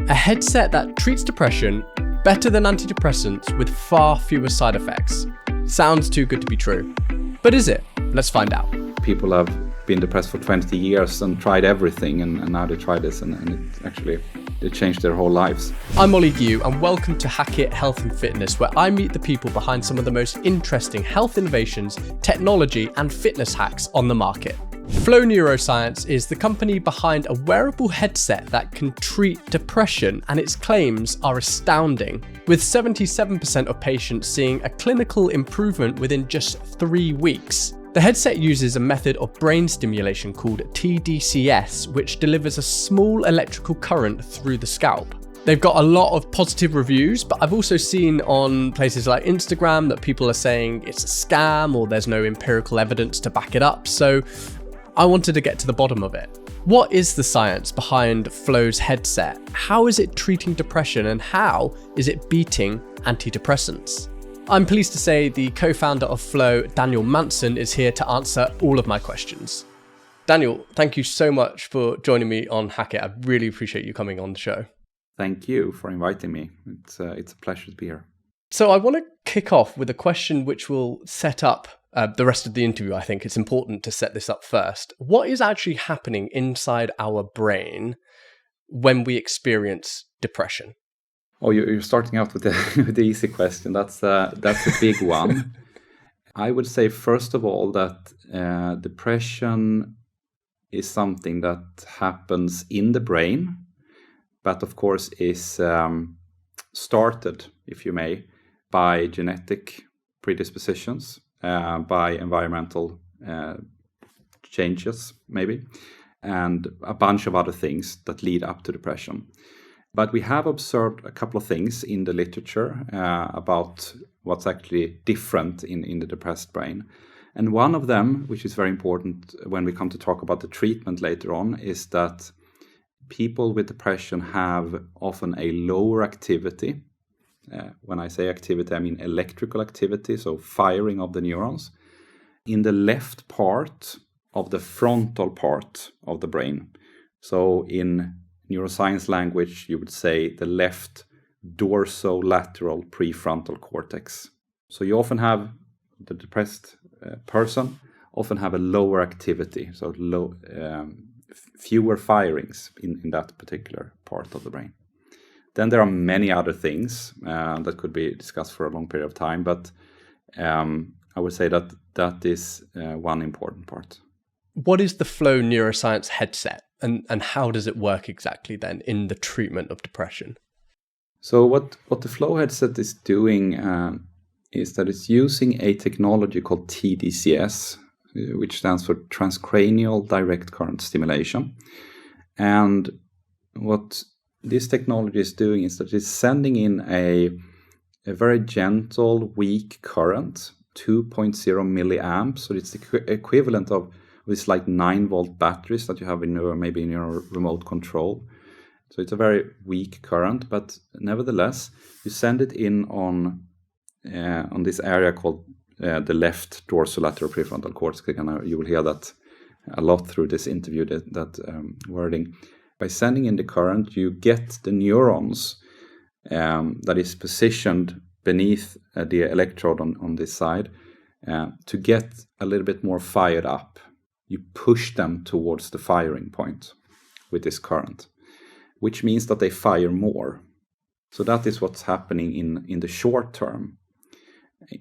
A headset that treats depression better than antidepressants with far fewer side effects. Sounds too good to be true. But is it? Let's find out. People have been depressed for 20 years and tried everything, and now they try this, and it changed their whole lives. I'm Ollie Gu, and welcome to Hack It Health and Fitness, where I meet the people behind some of the most interesting health innovations, technology, and fitness hacks on the market. Flow Neuroscience is the company behind a wearable headset that can treat depression, and its claims are astounding, with 77% of patients seeing a clinical improvement within just 3 weeks. The headset uses a method of brain stimulation called tDCS, which delivers a small electrical current through the scalp. They've got a lot of positive reviews, but I've also seen on places like Instagram that people are saying it's a scam or there's no empirical evidence to back it up. So I wanted to get to the bottom of it. What is the science behind Flow's headset? How is it treating depression, and how is it beating antidepressants? I'm pleased to say the co-founder of Flow, Daniel Månsson, is here to answer all of my questions. Daniel, thank you so much for joining me on Hack It. I really appreciate you coming on the show. Thank you for inviting me. It's a pleasure to be here. So I want to kick off with a question which will set up the rest of the interview. I think it's important to set this up first. What is actually happening inside our brain when we experience depression? Oh, you're starting out with the easy question. That's a big one. I would say, first of all, that depression is something that happens in the brain, but of course is started, if you may, by genetic predispositions, by environmental changes, maybe, and a bunch of other things that lead up to depression. But we have observed a couple of things in the literature about what's actually different in the depressed brain. And one of them, which is very important when we come to talk about the treatment later on, is that people with depression have often a lower activity. When I say activity, I mean electrical activity, so firing of the neurons, in the left part of the frontal part of the brain. So in neuroscience language, you would say the left dorsolateral prefrontal cortex. So you often have the depressed person often have a lower activity, so fewer firings in that particular part of the brain. Then there are many other things that could be discussed for a long period of time, but I would say that is one important part. What is the Flow Neuroscience headset, and how does it work exactly then in the treatment of depression? So what the Flow headset is doing is that it's using a technology called tDCS, which stands for transcranial direct current stimulation. And what this technology is doing is that it's sending in a very gentle, weak current, 2.0 milliamps. So it's the equivalent of this like 9-volt batteries that you have in your remote control. So it's a very weak current, but nevertheless, you send it in on this area called the left dorsolateral prefrontal cortex. And you will hear that a lot through this interview, that wording. By sending in the current, you get the neurons that is positioned beneath the electrode on this side to get a little bit more fired up. You push them towards the firing point with this current, which means that they fire more. So that is what's happening in the short term.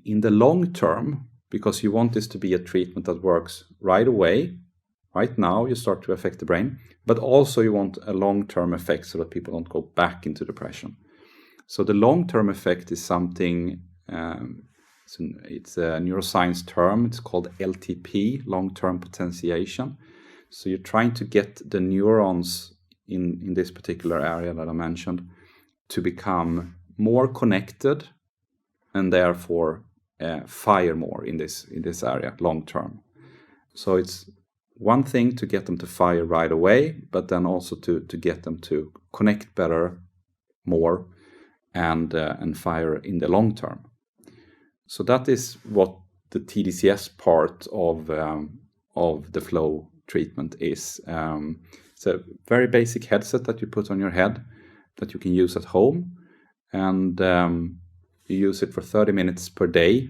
In the long term, because you want this to be a treatment that works right away, right now you start to affect the brain, but also you want a long-term effect so that people don't go back into depression. So the long-term effect is something, it's a neuroscience term, it's called LTP, long-term potentiation. So you're trying to get the neurons in this particular area that I mentioned to become more connected and therefore fire more in this area long-term. So it's one thing to get them to fire right away, but then also to get them to connect better, more, and fire in the long term. So that is what the tDCS part of the Flow treatment is. It's a very basic headset that you put on your head, that you can use at home, and you use it for 30 minutes per day,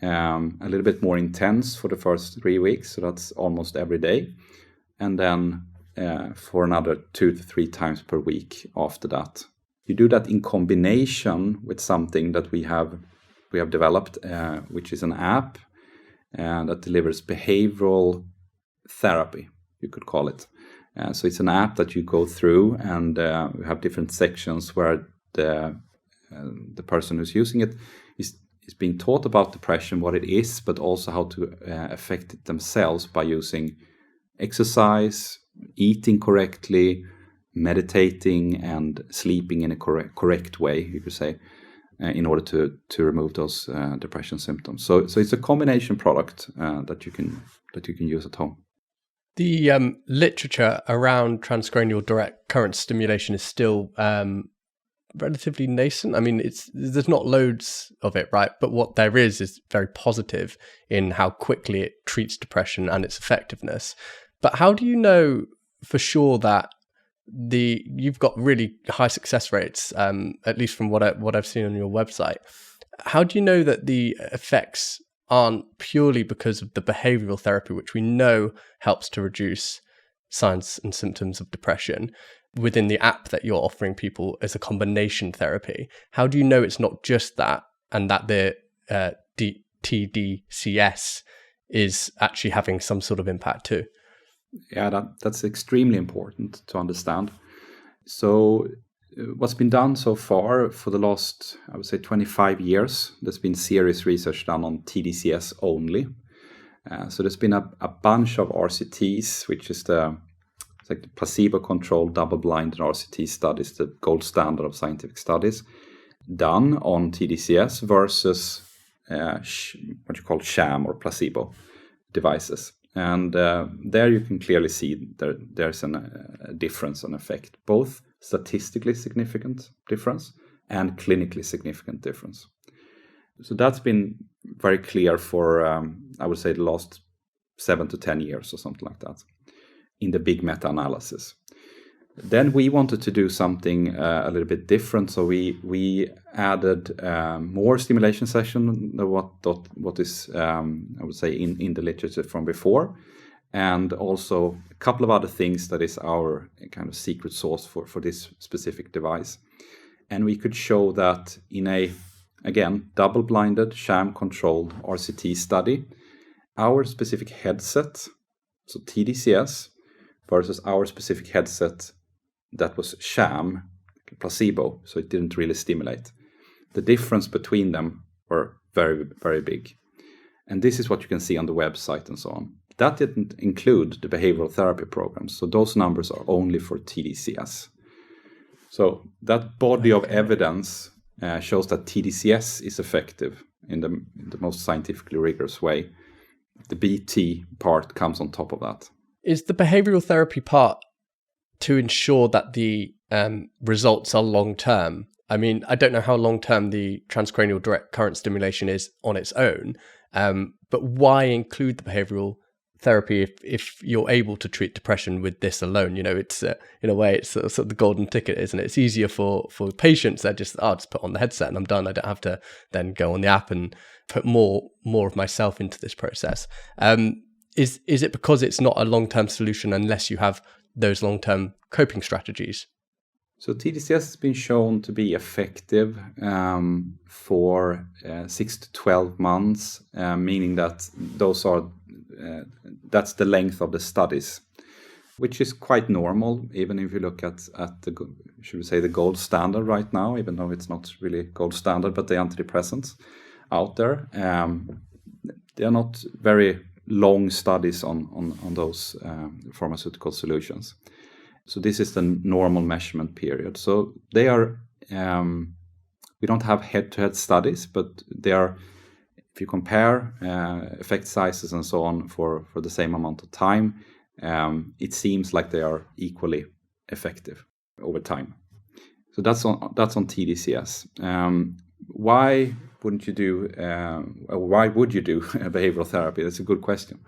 a little bit more intense for the first 3 weeks, so that's almost every day, and then for another 2 to 3 times per week after that. You do that in combination with something that we have developed, which is an app that delivers behavioral therapy, you could call it. So it's an app that you go through, and we have different sections where the person who's using it is being taught about depression, what it is, but also how to affect it themselves by using exercise, eating correctly, meditating, and sleeping in a correct way, you could say, in order to remove those depression symptoms. So it's a combination product that you can use at home. The literature around transcranial direct current stimulation is still relatively nascent. I mean, there's not loads of it, right? But what there is very positive in how quickly it treats depression and its effectiveness. But how do you know for sure that you've got really high success rates, at least from what I've seen on your website? How do you know that the effects aren't purely because of the behavioral therapy, which we know helps to reduce signs and symptoms of depression within the app that you're offering people as a combination therapy? How do you know it's not just that, and that the tDCS is actually having some sort of impact too? Yeah, that's extremely important to understand. So what's been done so far for the last, I would say, 25 years, there's been serious research done on tDCS only. So there's been a bunch of RCTs, which is the placebo-controlled double-blind RCT studies, the gold standard of scientific studies, done on tDCS versus what you call sham or placebo devices. And there you can clearly see there's a difference, an effect, both statistically significant difference and clinically significant difference. So that's been very clear for, I would say, the last 7 to 10 years or something like that in the big meta-analysis. Then we wanted to do something a little bit different, so we added more stimulation session than what is I would say in the literature from before, and also a couple of other things that is our kind of secret sauce for this specific device. And we could show that in a, again, double-blinded, sham-controlled RCT study, our specific headset, so tDCS, versus our specific headset that was sham, placebo, so it didn't really stimulate. The difference between them were very, very big. And this is what you can see on the website and so on. That didn't include the behavioral therapy programs, so those numbers are only for tDCS. So that body of evidence shows that tDCS is effective in the most scientifically rigorous way. The BT part comes on top of that. Is the behavioral therapy part to ensure that the results are long-term? I mean, I don't know how long-term the transcranial direct current stimulation is on its own, but why include the behavioral therapy if you're able to treat depression with this alone? You know, it's in a way, it's sort of the golden ticket, isn't it? It's easier for patients. They're just, I'll just put on the headset and I'm done. I don't have to then go on the app and put more of myself into this process. Is it because it's not a long-term solution unless you have those long-term coping strategies? So tDCS has been shown to be effective for 6 to 12 months, meaning that that's the length of the studies, which is quite normal, even if you look at the, should we say, the gold standard right now, even though it's not really gold standard, but the antidepressants out there. They are not very long studies on those pharmaceutical solutions. So this is the normal measurement period. So they are, we don't have head-to-head studies, but they are, if you compare effect sizes and so on for the same amount of time, it seems like they are equally effective over time. So that's on tDCS. Why would you do behavioral therapy? That's a good question.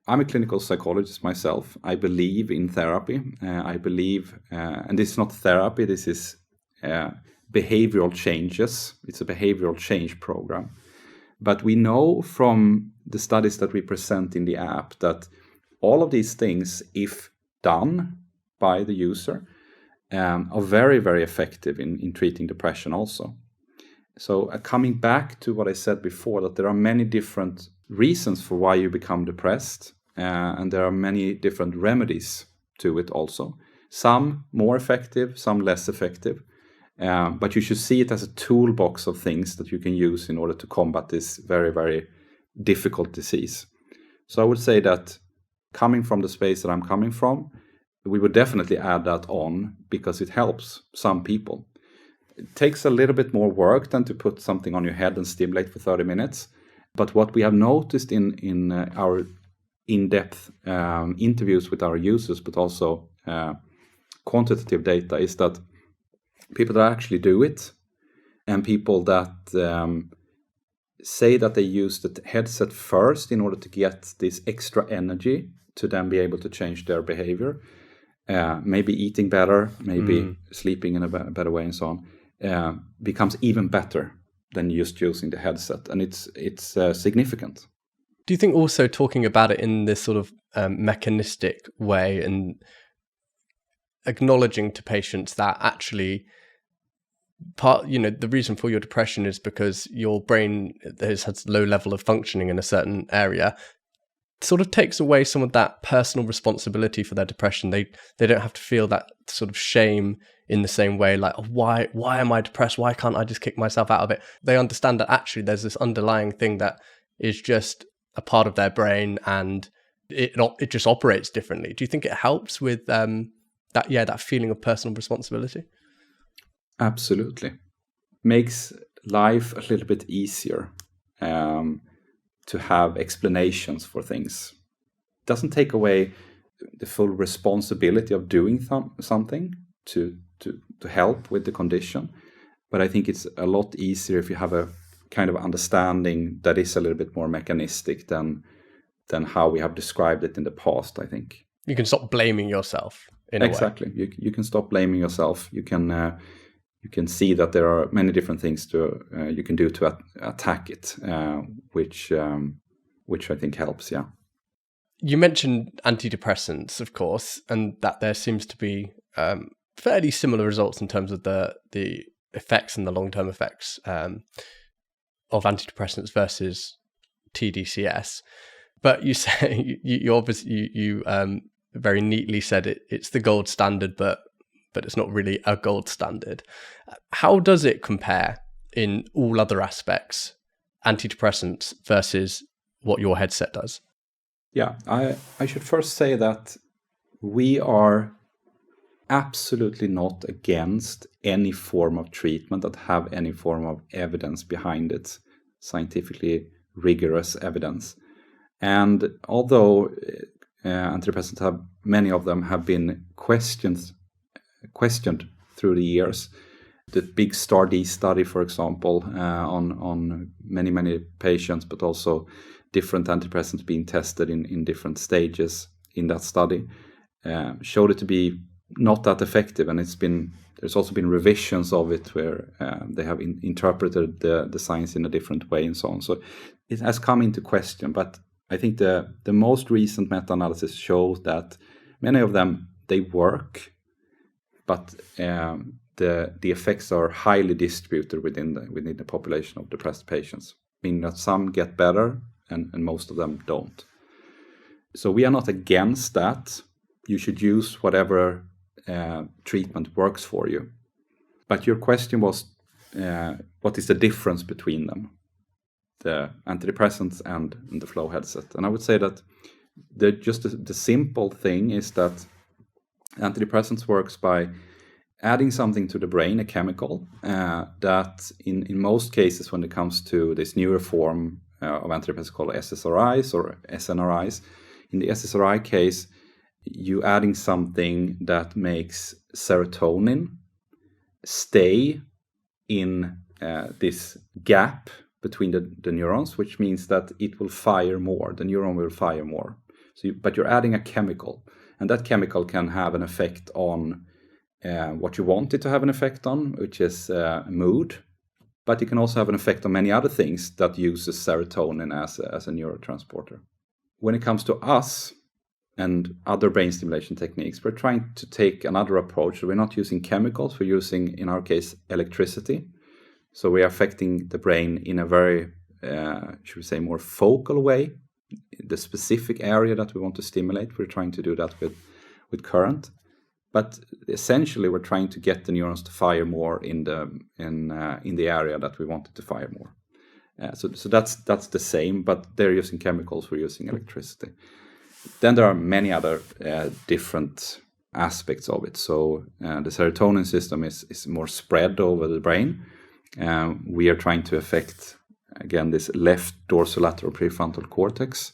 I'm a clinical psychologist myself. I believe in therapy. I believe, and this is not therapy, this is behavioral changes. It's a behavioral change program. But we know from the studies that we present in the app that all of these things, if done by the user, are very, very effective in treating depression also. So coming back to what I said before, that there are many different reasons for why you become depressed, and there are many different remedies to it also. Some more effective, some less effective. But you should see it as a toolbox of things that you can use in order to combat this very, very difficult disease. So I would say that coming from the space that I'm coming from, we would definitely add that on because it helps some people. It takes a little bit more work than to put something on your head and stimulate for 30 minutes. But what we have noticed in our in-depth interviews with our users, but also quantitative data, is that people that actually do it and people that say that they use the headset first in order to get this extra energy to then be able to change their behavior, maybe eating better, maybe sleeping in a better way and so on, becomes even better than just using the headset. And it's significant. Do you think also talking about it in this sort of mechanistic way and acknowledging to patients that actually the reason for your depression is because your brain has low level of functioning in a certain area, sort of takes away some of that personal responsibility for their depression. They don't have to feel that sort of shame in the same way, like, oh, why am I depressed? Why can't I just kick myself out of it? They understand that actually there's this underlying thing that is just a part of their brain and it just operates differently. Do you think it helps with that feeling of personal responsibility? Absolutely. Makes life a little bit easier to have explanations for things. Doesn't take away the full responsibility of doing something to help with the condition. But I think it's a lot easier if you have a kind of understanding that is a little bit more mechanistic than how we have described it in the past, I think. You can stop blaming yourself in a way. Exactly. You can stop blaming yourself. You can see that there are many different things you can do to attack it, which I think helps. Yeah. You mentioned antidepressants, of course, and that there seems to be fairly similar results in terms of the effects and the long-term effects of antidepressants versus tDCS. But you say you obviously you very neatly said it's the gold standard, but it's not really a gold standard. How does it compare in all other aspects, antidepressants versus what your headset does? Yeah, I should first say that we are absolutely not against any form of treatment that have any form of evidence behind it, scientifically rigorous evidence. And although antidepressants many of them have been questioned through the years, the big STAR-D study, for example, on many patients, but also different antidepressants being tested in different stages in that study, showed it to be not that effective. And there's also been revisions of it where they have interpreted the science in a different way and so on. So it has come into question. But I think the most recent meta-analysis shows that many of them, they work, but the effects are highly distributed within the population of depressed patients, meaning that some get better and most of them don't. So we are not against that. You should use whatever treatment works for you. But your question was, what is the difference between them, the antidepressants and the Flow headset? And I would say that the simple thing is that antidepressants works by adding something to the brain, a chemical, that in most cases when it comes to this newer form of antidepressants called SSRIs or SNRIs, in the SSRI case, you adding something that makes serotonin stay in this gap between the neurons, which means that it will fire more. The neuron will fire more. But you're adding a chemical, and that chemical can have an effect on what you want it to have an effect on, which is mood. But it can also have an effect on many other things that uses serotonin as a neurotransporter. When it comes to us and other brain stimulation techniques, we're trying to take another approach. We're not using chemicals, we're using, in our case, electricity. So we are affecting the brain in a very, should we say, more focal way. The specific area that we want to stimulate, we're trying to do that with current. But essentially, we're trying to get the neurons to fire more in the area that we want it to fire more. So that's the same, but they're using chemicals, we're using electricity. Then there are many other different aspects of it. So the serotonin system is more spread over the brain. We are trying to affect, again, this left dorsolateral prefrontal cortex,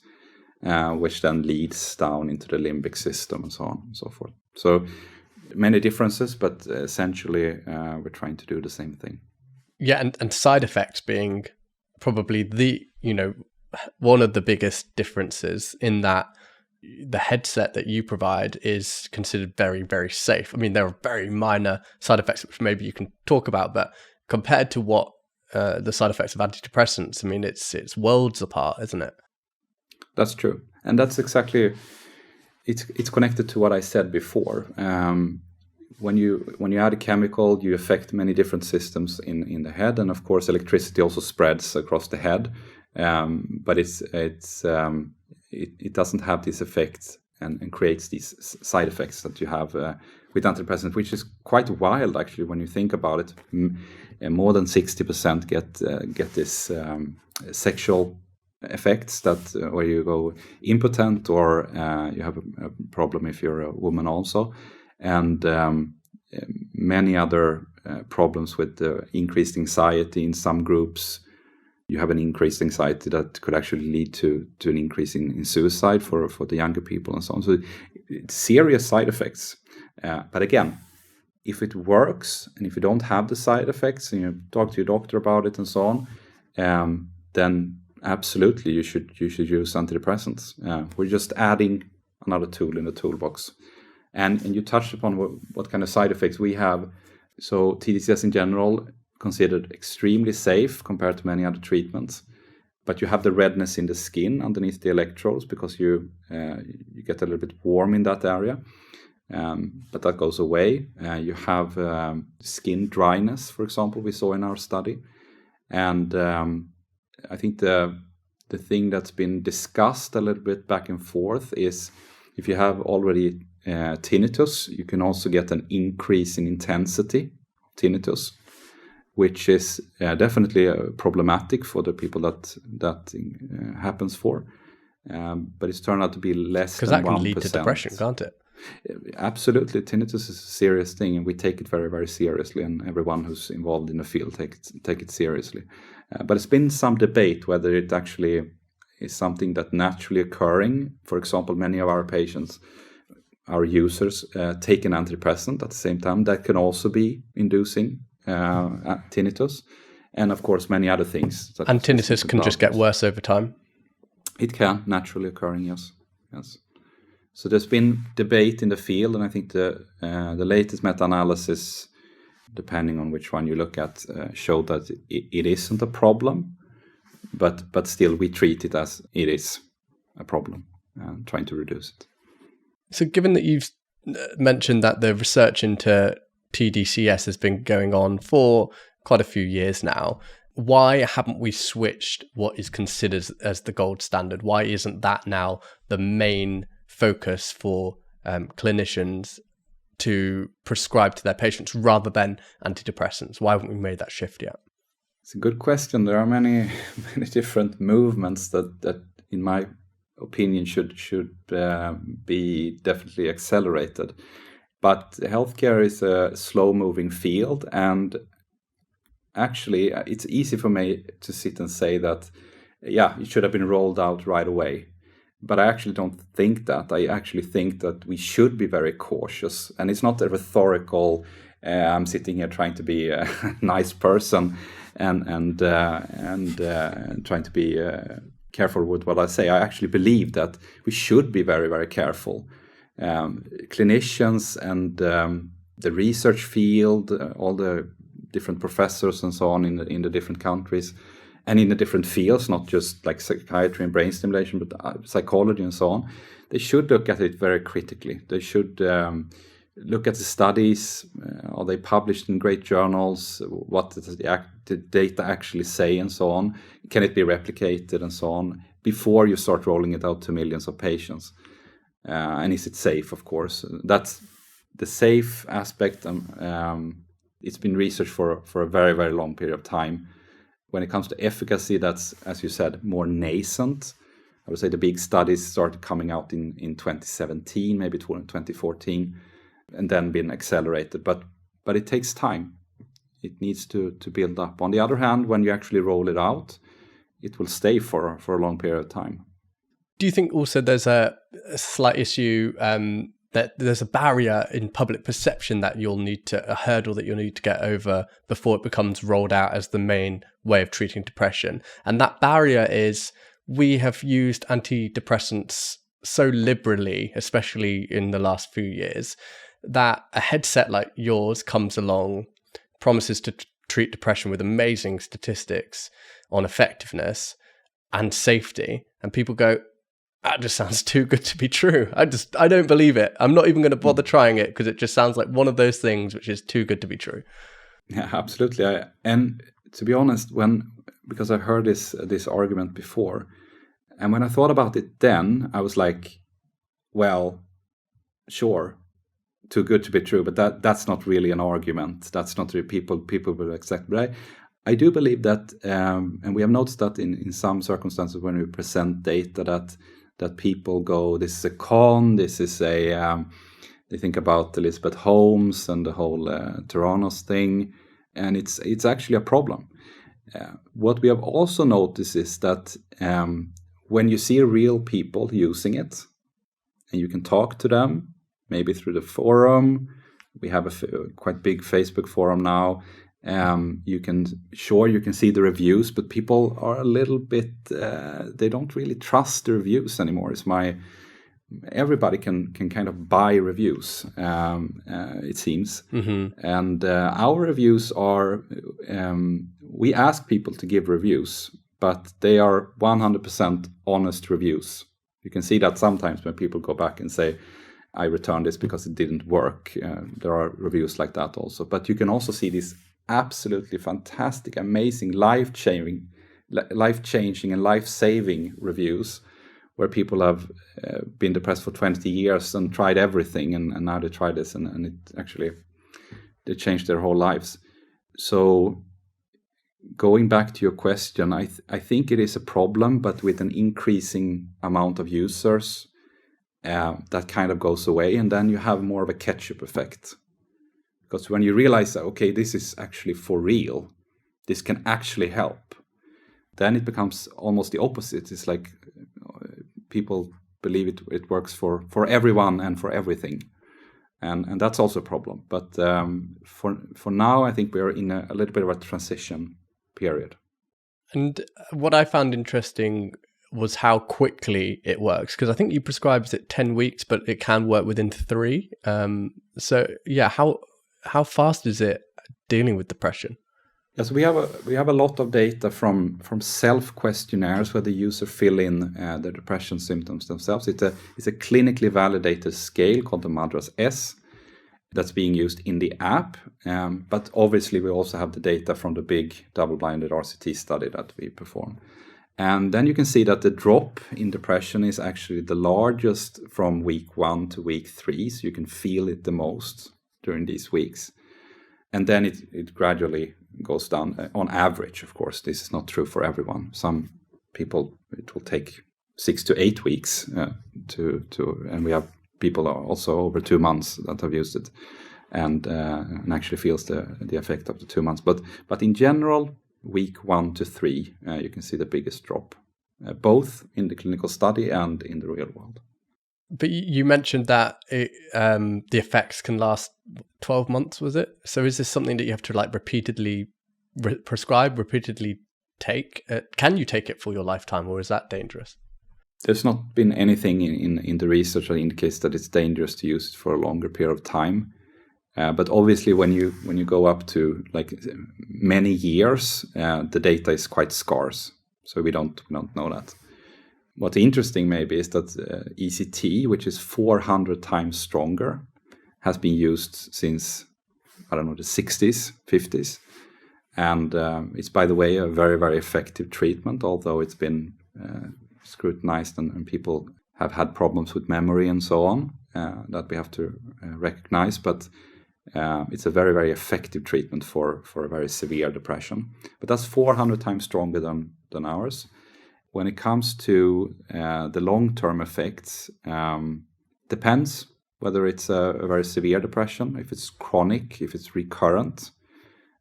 which then leads down into the limbic system and so on and so forth. So many differences, but essentially we're trying to do the same thing. Yeah, and side effects being probably one of the biggest differences, in that the headset that you provide is considered very, very safe. I mean, there are very minor side effects which maybe you can talk about, but compared to what the side effects of antidepressants, I mean, it's worlds apart, isn't it? That's true, and that's exactly it's connected to what I said before. When you add a chemical, you affect many different systems in the head, and of course, electricity also spreads across the head. But it doesn't have this effect and creates these side effects that you have with antidepressants, which is quite wild actually when you think about it. More than 60% get this sexual effects that where you go impotent, or you have a problem if you're a woman also, and many other problems with increased anxiety in some groups. You have an increased anxiety that could actually lead to an increase in suicide for the younger people and so on. So it's serious side effects. But again, if it works and if you don't have the side effects and you talk to your doctor about it and so on, then absolutely you should use antidepressants. We're just adding another tool in the toolbox. And you touched upon what kind of side effects we have. So tDCS in general, considered extremely safe compared to many other treatments, but you have the redness in the skin underneath the electrodes because you get a little bit warm in that area, but that goes away. You have skin dryness, for example, we saw in our study, and I think the thing that's been discussed a little bit back and forth is if you have already tinnitus, you can also get an increase in intensity of tinnitus, which is definitely problematic for the people that happens for. But it's turned out to be less than 1%. Because that can lead to depression, can't it? Absolutely. Tinnitus is a serious thing, and we take it very, very seriously, and everyone who's involved in the field take it seriously. But it's been some debate whether it actually is something that naturally occurring. For example, many of our patients, our users, take an antidepressant at the same time. That can also be inducing tinnitus, and of course many other things. And tinnitus can just get worse over time? It can, naturally occurring, yes. So there's been debate in the field, and I think the latest meta-analysis, depending on which one you look at, showed that it isn't a problem, but still we treat it as it is a problem, trying to reduce it. So given that you've mentioned that the research into tDCS has been going on for quite a few years now, why haven't we switched what is considered as the gold standard? Why isn't that now the main focus for clinicians to prescribe to their patients rather than antidepressants? Why haven't we made that shift yet? It's a good question. There are many different movements that in my opinion should be definitely accelerated. But healthcare is a slow-moving field, and actually it's easy for me to sit and say that, yeah, it should have been rolled out right away. But I actually don't think that. I actually think that we should be very cautious, and it's not a rhetorical, I'm sitting here trying to be a nice person and trying to be careful with what I say. I actually believe that we should be very, very careful. Clinicians and the research field, all the different professors and so on in the different countries and in the different fields, not just like psychiatry and brain stimulation, but psychology and so on, they should look at it very critically. They should look at the studies. Are they published in great journals? What does the data actually say and so on? Can it be replicated and so on before you start rolling it out to millions of patients? And is it safe, of course? That's the safe aspect. It's been researched for a very, very long period of time. When it comes to efficacy, that's, as you said, more nascent. I would say the big studies started coming out in 2017, maybe 2014, and then been accelerated. But it takes time. It needs to build up. On the other hand, when you actually roll it out, it will stay for a long period of time. Do you think also there's a slight issue that there's a barrier in public perception that a hurdle that you'll need to get over before it becomes rolled out as the main way of treating depression? And that barrier is we have used antidepressants so liberally, especially in the last few years, that a headset like yours comes along, promises to treat depression with amazing statistics on effectiveness and safety, and people go, that just sounds too good to be true. I don't believe it. I'm not even going to bother trying it because it just sounds like one of those things which is too good to be true. Yeah, absolutely. And to be honest, because I heard this argument before, and when I thought about it then, I was like, well, sure, too good to be true, but that's not really an argument. That's not really people will accept. But I do believe that, and we have noticed that in some circumstances when we present data that people go, this is a con, this is they think about Elizabeth Holmes and the whole Theranos thing, and it's actually a problem. What we have also noticed is that when you see real people using it, and you can talk to them, maybe through the forum, we have a quite big Facebook forum now, you can see the reviews, but people are a little bit they don't really trust the reviews anymore. Everybody can kind of buy reviews, it seems. Mm-hmm. And our reviews are we ask people to give reviews, but they are 100% honest reviews. You can see that sometimes when people go back and say, I returned this because it didn't work. There are reviews like that also, but you can also see these absolutely fantastic, amazing, life-changing and life-saving reviews where people have been depressed for 20 years and tried everything, and now they try this and it actually, they changed their whole lives. So going back to your question, I think it is a problem, but with an increasing amount of users, that kind of goes away, and then you have more of a ketchup effect. Because when you realize that, okay, this is actually for real, this can actually help, then it becomes almost the opposite. It's like people believe it works for everyone and for everything. And that's also a problem. But for now, I think we are in a little bit of a transition period. And what I found interesting was how quickly it works, because I think you prescribed it 10 weeks, but it can work within 3. So yeah, how fast is it dealing with depression? Yes, we have a lot of data from self-questionnaires where the user fill in the depression symptoms themselves. It's a clinically validated scale called the MADRS that's being used in the app. But obviously we also have the data from the big double-blinded RCT study that we performed. And then you can see that the drop in depression is actually the largest from week 1 to week 3. So you can feel it the most during these weeks. And then it gradually goes down on average. Of course, this is not true for everyone. Some people, it will take 6 to 8 weeks and we have people also over 2 months that have used it and actually feels the effect of the 2 months. But in general, week 1 to 3, you can see the biggest drop, both in the clinical study and in the real world. But you mentioned that the effects can last 12 months, was it? So is this something that you have to like repeatedly prescribe, repeatedly take? Can you take it for your lifetime, or is that dangerous? There's not been anything in the research that indicates that it's dangerous to use it for a longer period of time. But obviously, when you go up to like many years, the data is quite scarce, so we don't know that. What's interesting maybe is that ECT, which is 400 times stronger, has been used since, I don't know, the 60s, 50s. And it's, by the way, a very, very effective treatment, although it's been scrutinized and people have had problems with memory and so on that we have to recognize. But it's a very, very effective treatment for a very severe depression. But that's 400 times stronger than ours. When it comes to the long-term effects, depends whether it's a very severe depression, if it's chronic, if it's recurrent,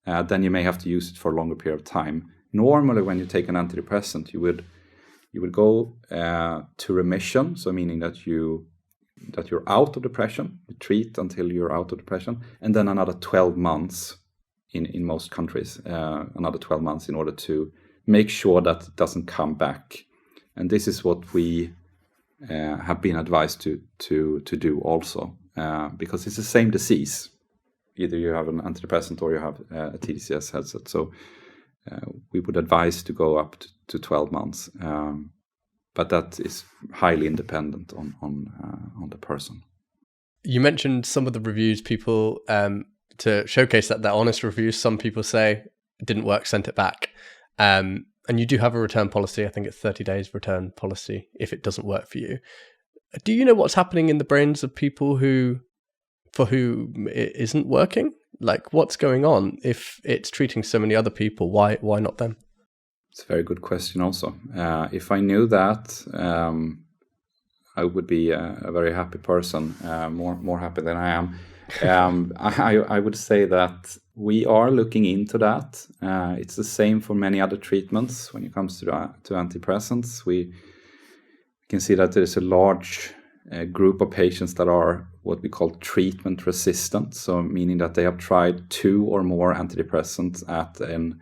then you may have to use it for a longer period of time. Normally, when you take an antidepressant, you would go to remission, so meaning that you're out of depression, you treat until you're out of depression, and then another 12 months in most countries, another 12 months in order to make sure that it doesn't come back. And this is what we have been advised to do also, because it's the same disease. Either you have an antidepressant or you have a tDCS headset. So we would advise to go up to 12 months. But that is highly independent on the person. You mentioned some of the reviews, people, to showcase that they're honest reviews. Some people say it didn't work, sent it back. And you do have a return policy. I think it's 30 days return policy if it doesn't work for you. Do you know what's happening in the brains of people for who it isn't working? Like, what's going on? If it's treating so many other people, why not them? It's a very good question also. If I knew that, I would be a very happy person, more happy than I am. I would say that we are looking into that. It's the same for many other treatments. When it comes to antidepressants, we can see that there's a large group of patients that are what we call treatment resistant. So meaning that they have tried 2 or more antidepressants at an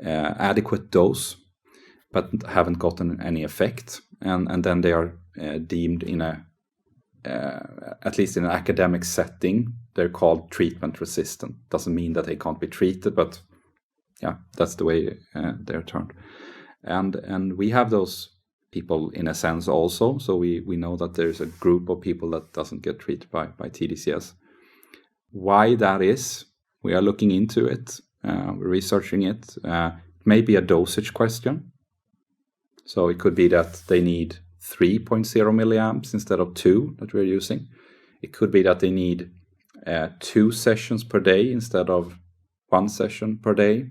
adequate dose, but haven't gotten any effect. And then they are deemed in at least in an academic setting, they're called treatment resistant. Doesn't mean that they can't be treated, but yeah, that's the way they're termed. And we have those people in a sense also. So we know that there's a group of people that doesn't get treated by tDCS. Why that is, we are looking into it, we're researching it. Maybe a dosage question. So it could be that they need 3.0 milliamps instead of 2 that we're using. It could be that they need 2 sessions per day instead of 1 session per day.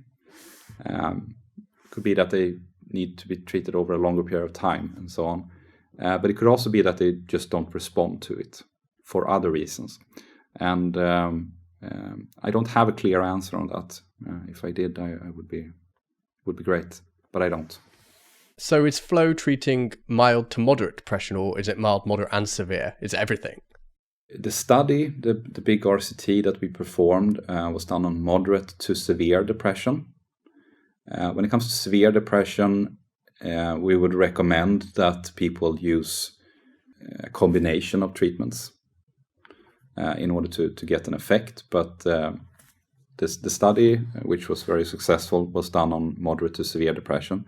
It could be that they need to be treated over a longer period of time and so on. But it could also be that they just don't respond to it for other reasons. And I don't have a clear answer on that. If I did, I would be great, but I don't. So is Flow treating mild to moderate depression, or is it mild, moderate, and severe? Is it everything? The study, the big RCT that we performed, was done on moderate to severe depression. When it comes to severe depression, we would recommend that people use a combination of treatments in order to get an effect. But the study, which was very successful, was done on moderate to severe depression.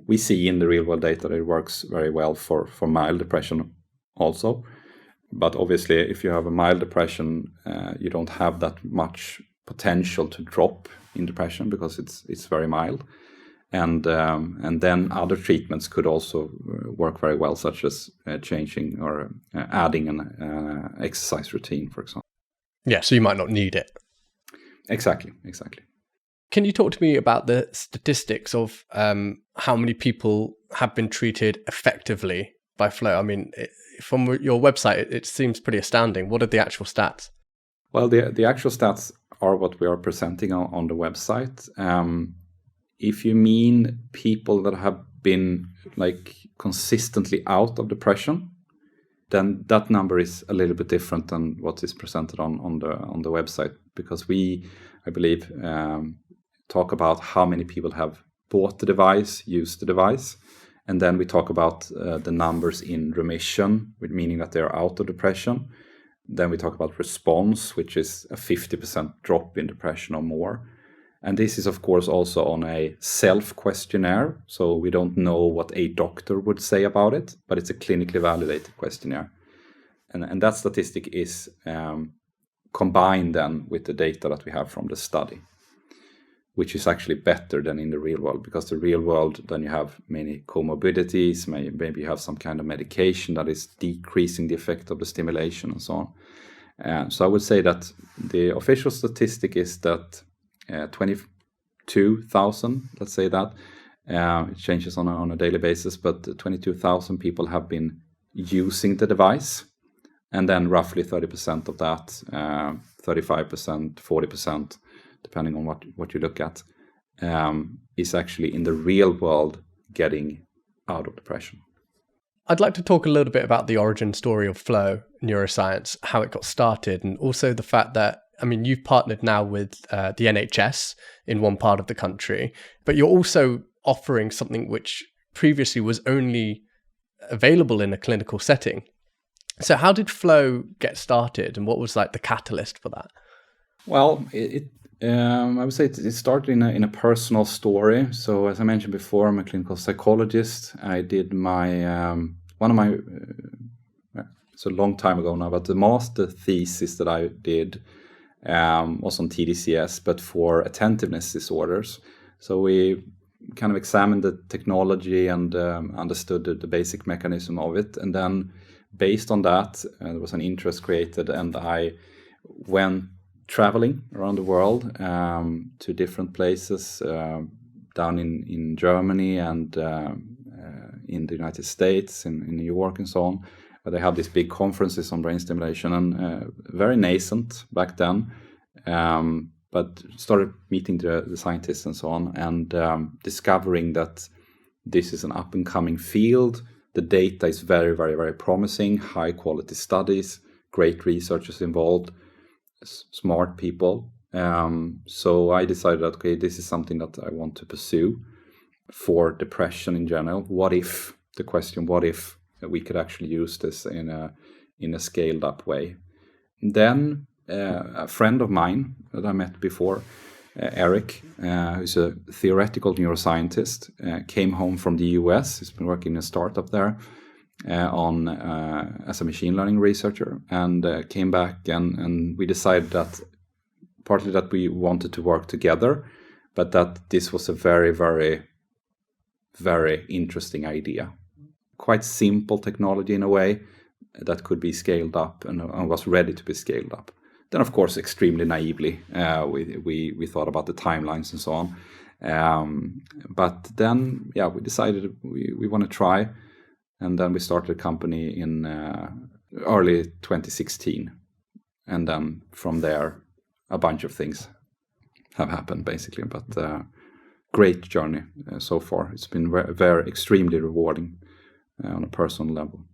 We see in the real world data that it works very well for mild depression also. But obviously, if you have a mild depression, you don't have that much potential to drop in depression because it's very mild. And then other treatments could also work very well, such as changing or adding an exercise routine, for example. Yeah, so you might not need it. Exactly. Can you talk to me about the statistics of how many people have been treated effectively by Flow? I mean, from your website, it seems pretty astounding. What are the actual stats? Well, the actual stats are what we are presenting on the website. If you mean people that have been like consistently out of depression, then that number is a little bit different than what is presented on the website, because we, I believe, talk about how many people have bought the device, used the device. And then we talk about the numbers in remission, meaning that they're out of depression. Then we talk about response, which is a 50% drop in depression or more. And this is, of course, also on a self-questionnaire. So we don't know what a doctor would say about it, but it's a clinically validated questionnaire. And that statistic is combined then with the data that we have from the study, which is actually better than in the real world, because the real world, then you have many comorbidities, maybe you have some kind of medication that is decreasing the effect of the stimulation and so on. So I would say that the official statistic is that 22,000, let's say that, it changes on a daily basis, but 22,000 people have been using the device. And then roughly 30% of that, 35%, 40%, depending on what you look at, is actually in the real world getting out of depression. I'd like to talk a little bit about the origin story of Flow Neuroscience, how it got started, and also the fact that, I mean, you've partnered now with the NHS in one part of the country, but you're also offering something which previously was only available in a clinical setting. So how did Flow get started, and what was like the catalyst for that? Well, I would say it started in a personal story. So as I mentioned before, I'm a clinical psychologist. I did my it's a long time ago now, but the master thesis that I did was on tDCS, but for attentiveness disorders. So we kind of examined the technology and understood the basic mechanism of it, and then based on that, there was an interest created, and I went traveling around the world to different places down in Germany and in the United States, in New York and so on, where they have these big conferences on brain stimulation, and very nascent back then, but started meeting the scientists and so on, and discovering that this is an up-and-coming field. The data is very, very, very promising, high-quality studies, great researchers involved, smart people. So I decided, okay, this is something that I want to pursue for depression in general. What if we could actually use this in a scaled-up way? Then a friend of mine that I met before, Eric, who's a theoretical neuroscientist, came home from the US. He's been working in a startup there as a machine learning researcher, and came back, and we decided that partly that we wanted to work together, but that this was a very, very, very interesting idea. Quite simple technology in a way that could be scaled up and was ready to be scaled up. Then, of course, extremely naively, we thought about the timelines and so on. But then, we decided we want to try. And then we started a company in early 2016. And then from there, a bunch of things have happened, basically. But great journey so far. It's been very extremely rewarding on a personal level.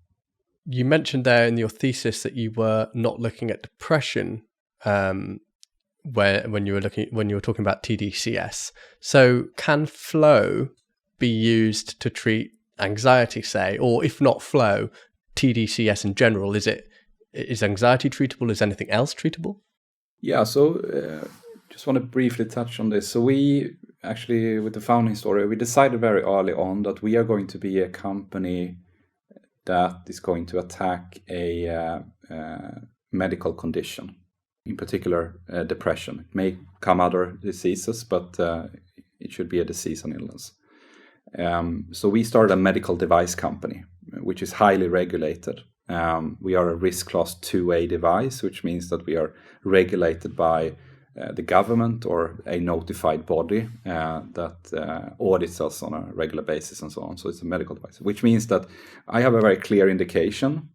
You mentioned there in your thesis that you were not looking at depression when you were talking about tDCS. So can Flow be used to treat anxiety, say, or if not Flow, tDCS in general? Is anxiety treatable? Is anything else treatable? Yeah, so just want to briefly touch on this. So we actually, with the founding story, we decided very early on that we are going to be a company that is going to attack a medical condition, in particular depression. It may come other diseases, but it should be a disease and illness. So we started a medical device company, which is highly regulated. We are a risk class 2A device, which means that we are regulated by the government or a notified body that audits us on a regular basis and so on. So it's a medical device, which means that I have a very clear indication.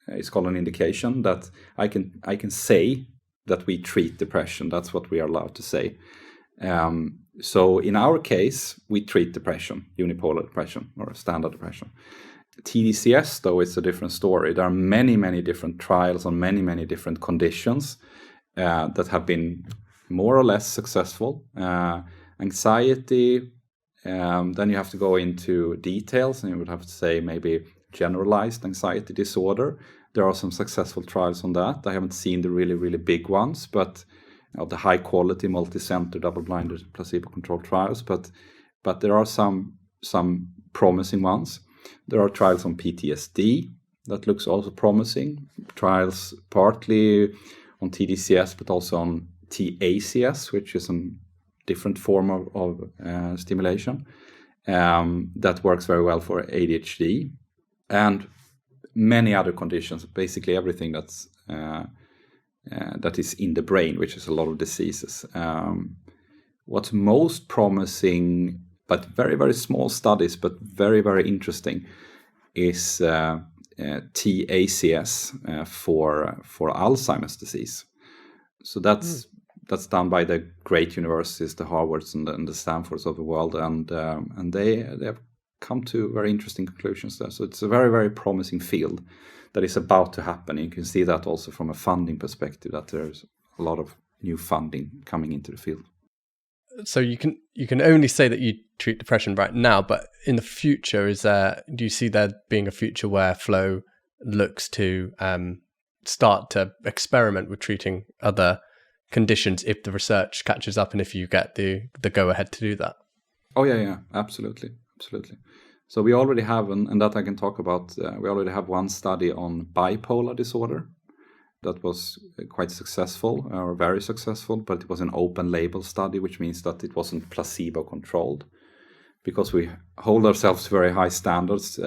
It's called an indication that I can say that we treat depression. That's what we are allowed to say. So in our case, we treat depression, unipolar depression or standard depression. tDCS, though, is a different story. There are many, many different trials on many, many different conditions that have been more or less successful. Anxiety Then you have to go into details, and you would have to say maybe generalized anxiety disorder. There are some successful trials on that. I haven't seen the really, really big ones, but the high quality multi-center double-blinded placebo-controlled trials. But there are some promising ones. There are trials on PTSD that looks also promising. Trials partly on tDCS, but also on tACS, which is a different form of stimulation that works very well for ADHD and many other conditions. Basically, everything that is in the brain, which is a lot of diseases. What's most promising, but very, very small studies, but very, very interesting, is tACS for Alzheimer's disease. So that's done by the great universities, the Harvards and the Stanfords of the world, and they have come to very interesting conclusions there. So it's a very, very promising field that is about to happen. You can see that also from a funding perspective, that there's a lot of new funding coming into the field. So you can only say that you treat depression right now, but in the future, do you see there being a future where Flow looks to start to experiment with treating other conditions if the research catches up and if you get the go ahead to do that? Oh yeah, absolutely. So we already have, and that I can talk about, we already have one study on bipolar disorder that was quite successful, or very successful, but it was an open label study, which means that it wasn't placebo controlled. Because we hold ourselves to very high standards,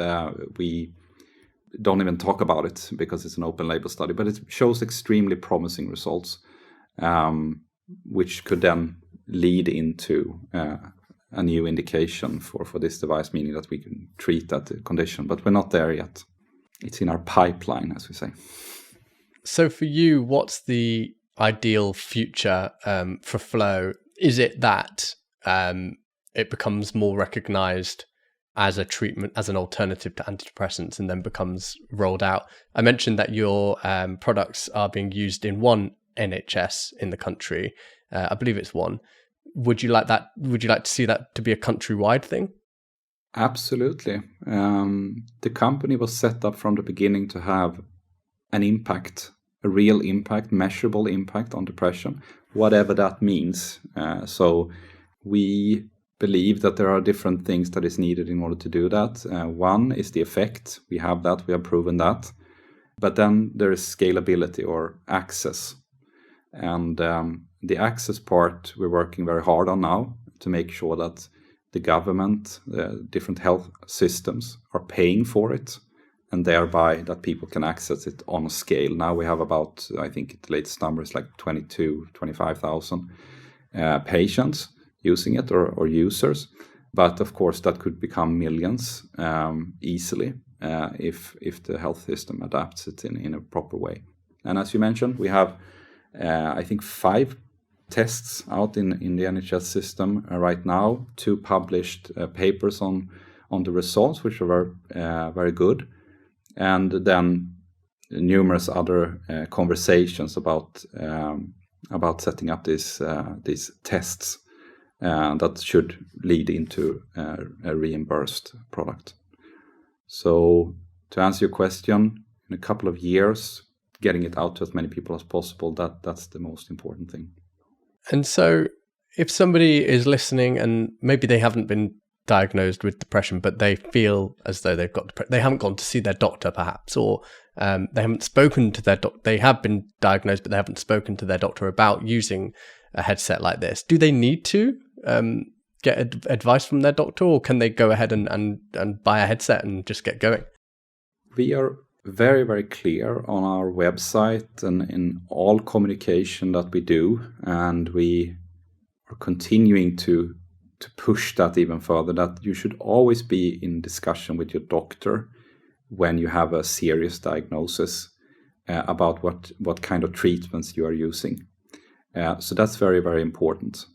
we don't even talk about it because it's an open label study, but it shows extremely promising results, which could then lead into a new indication for this device, meaning that we can treat that condition, but we're not there yet. It's in our pipeline, as we say. So for you, what's the ideal future for Flow? Is it that it becomes more recognized as a treatment, as an alternative to antidepressants, and then becomes rolled out? I mentioned that your products are being used in one NHS in the country. I believe it's one. Would you like that? Would you like to see that to be a countrywide thing? Absolutely. The company was set up from the beginning to have an impact, a real impact, measurable impact on depression, whatever that means. So we believe that there are different things that is needed in order to do that. One is the effect. We have that. We have proven that. But then there is scalability or access. And the access part we're working very hard on now to make sure that the government, different health systems are paying for it, and thereby that people can access it on a scale. Now we have about, I think the latest number is like 25,000 patients using it or users. But of course that could become millions easily if the health system adapts it in a proper way. And as you mentioned, we have I think 5 tests out in the NHS system right now, 2 published papers on the results, which are very good, and then numerous other conversations about setting up these tests that should lead into a reimbursed product. So to answer your question, in a couple of years, getting it out to as many people as possible, that's the most important thing. And so if somebody is listening and maybe they haven't been diagnosed with depression, but they feel as though they've got they haven't gone to see their doctor perhaps, or they haven't spoken to their doctor, they have been diagnosed, but they haven't spoken to their doctor about using a headset like this. Do they need to get advice from their doctor, or can they go ahead and buy a headset and just get going? We are very, very clear on our website and in all communication that we do, and we are continuing to push that even further, that you should always be in discussion with your doctor when you have a serious diagnosis about what kind of treatments you are using. So that's very, very important.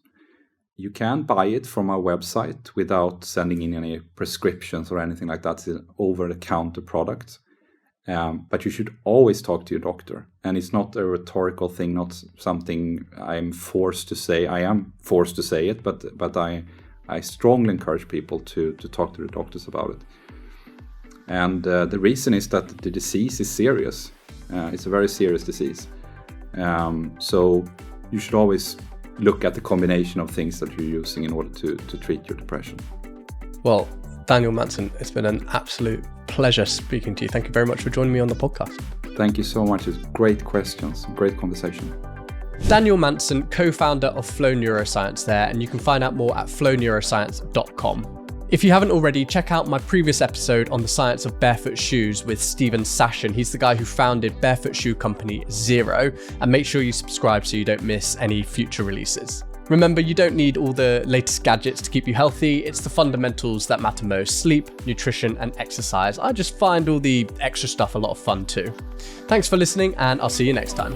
You can buy it from our website without sending in any prescriptions or anything like that. It's an over-the-counter product. But you should always talk to your doctor. And it's not a rhetorical thing, not something I'm forced to say. I am forced to say it, but I I strongly encourage people to talk to the doctors about it. And the reason is that the disease is serious. It's a very serious disease. So you should always look at the combination of things that you're using in order to treat your depression. Well, Daniel Månsson, it's been an absolute pleasure speaking to you. Thank you very much for joining me on the podcast. Thank you so much. It's great questions, great conversation. Daniel Månsson, co-founder of Flow Neuroscience there, and you can find out more at flowneuroscience.com. If you haven't already, check out my previous episode on the science of barefoot shoes with Steven Sashen. He's the guy who founded barefoot shoe company Zero, and make sure you subscribe so you don't miss any future releases. Remember, you don't need all the latest gadgets to keep you healthy. It's the fundamentals that matter most: sleep, nutrition, and exercise. I just find all the extra stuff a lot of fun too. Thanks for listening, and I'll see you next time.